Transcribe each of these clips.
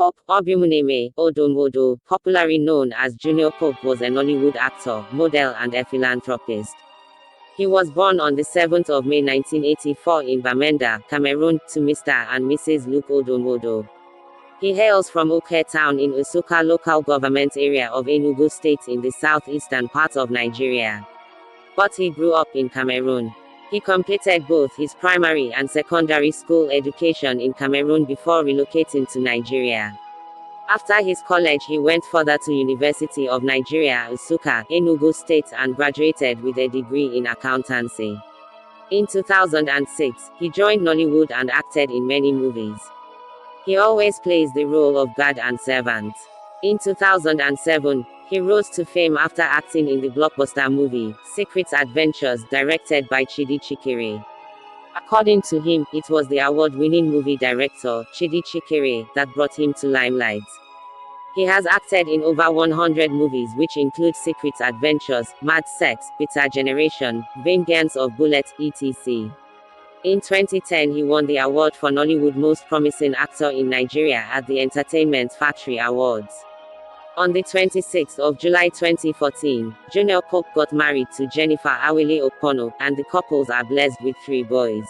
Pope Obimuneme Odonwodo, popularly known as Junior Pope, was a Nollywood actor, model and a philanthropist. He was born on the 7th of May 1984 in Bamenda, Cameroon, to Mr. and Mrs. Luke Odonwodo. He hails from Oke town in Usuka local government area of Enugu State in the southeastern part of Nigeria. But he grew up in Cameroon. He completed both his primary and secondary school education in Cameroon before relocating to Nigeria. After his college he went further to University of Nigeria, Nsukka, Enugu State and graduated with a degree in accountancy. In 2006, he joined Nollywood and acted in many movies. He always plays the role of God and servant. In 2007, he rose to fame after acting in the blockbuster movie, Secret Adventures, directed by Chidi Chikere. According to him, it was the award-winning movie director, Chidi Chikere, that brought him to limelight. He has acted in over 100 movies which include Secret Adventures, Mad Sex, Bitter Generation, Vengeance of Bullets, etc. In 2010 he won the award for Nollywood Most Promising Actor in Nigeria at the Entertainment Factory Awards. On the 26th of July 2014, Junior Pope got married to Jennifer Awele Okpono, and the couples are blessed with 3 boys.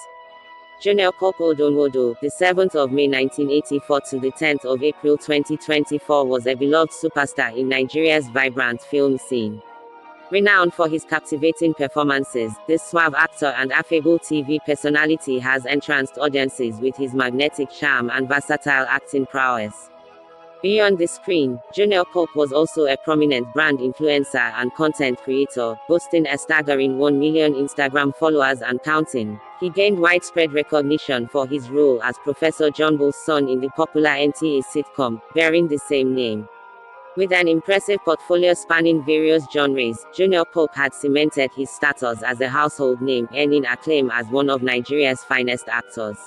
Junior Pope Odonwodo, the 7th of May 1984 to the 10th of April 2024, was a beloved superstar in Nigeria's vibrant film scene. Renowned for his captivating performances, this suave actor and affable TV personality has entranced audiences with his magnetic charm and versatile acting prowess. Beyond the screen, Junior Pope was also a prominent brand influencer and content creator, boasting a staggering 1 million Instagram followers and counting. He gained widespread recognition for his role as Professor Jumbo's son in the popular NTA sitcom, bearing the same name. With an impressive portfolio spanning various genres, Junior Pope had cemented his status as a household name, earning acclaim as one of Nigeria's finest actors.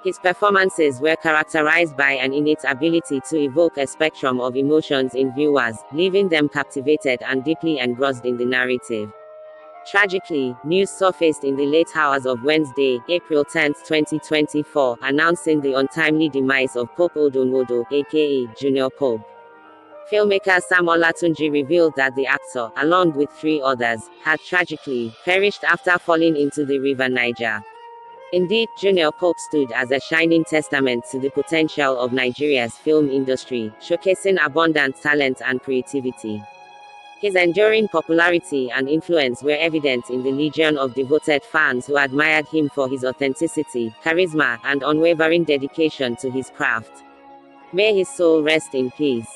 His performances were characterized by an innate ability to evoke a spectrum of emotions in viewers, leaving them captivated and deeply engrossed in the narrative. Tragically, news surfaced in the late hours of Wednesday, April 10, 2024, announcing the untimely demise of Pope Odonwodo, aka Junior Pope. Filmmaker Sam Olatunji revealed that the actor, along with 3 others, had tragically perished after falling into the river Niger. Indeed, Junior Pope stood as a shining testament to the potential of Nigeria's film industry, showcasing abundant talent and creativity. His enduring popularity and influence were evident in the legion of devoted fans who admired him for his authenticity, charisma, and unwavering dedication to his craft. May his soul rest in peace.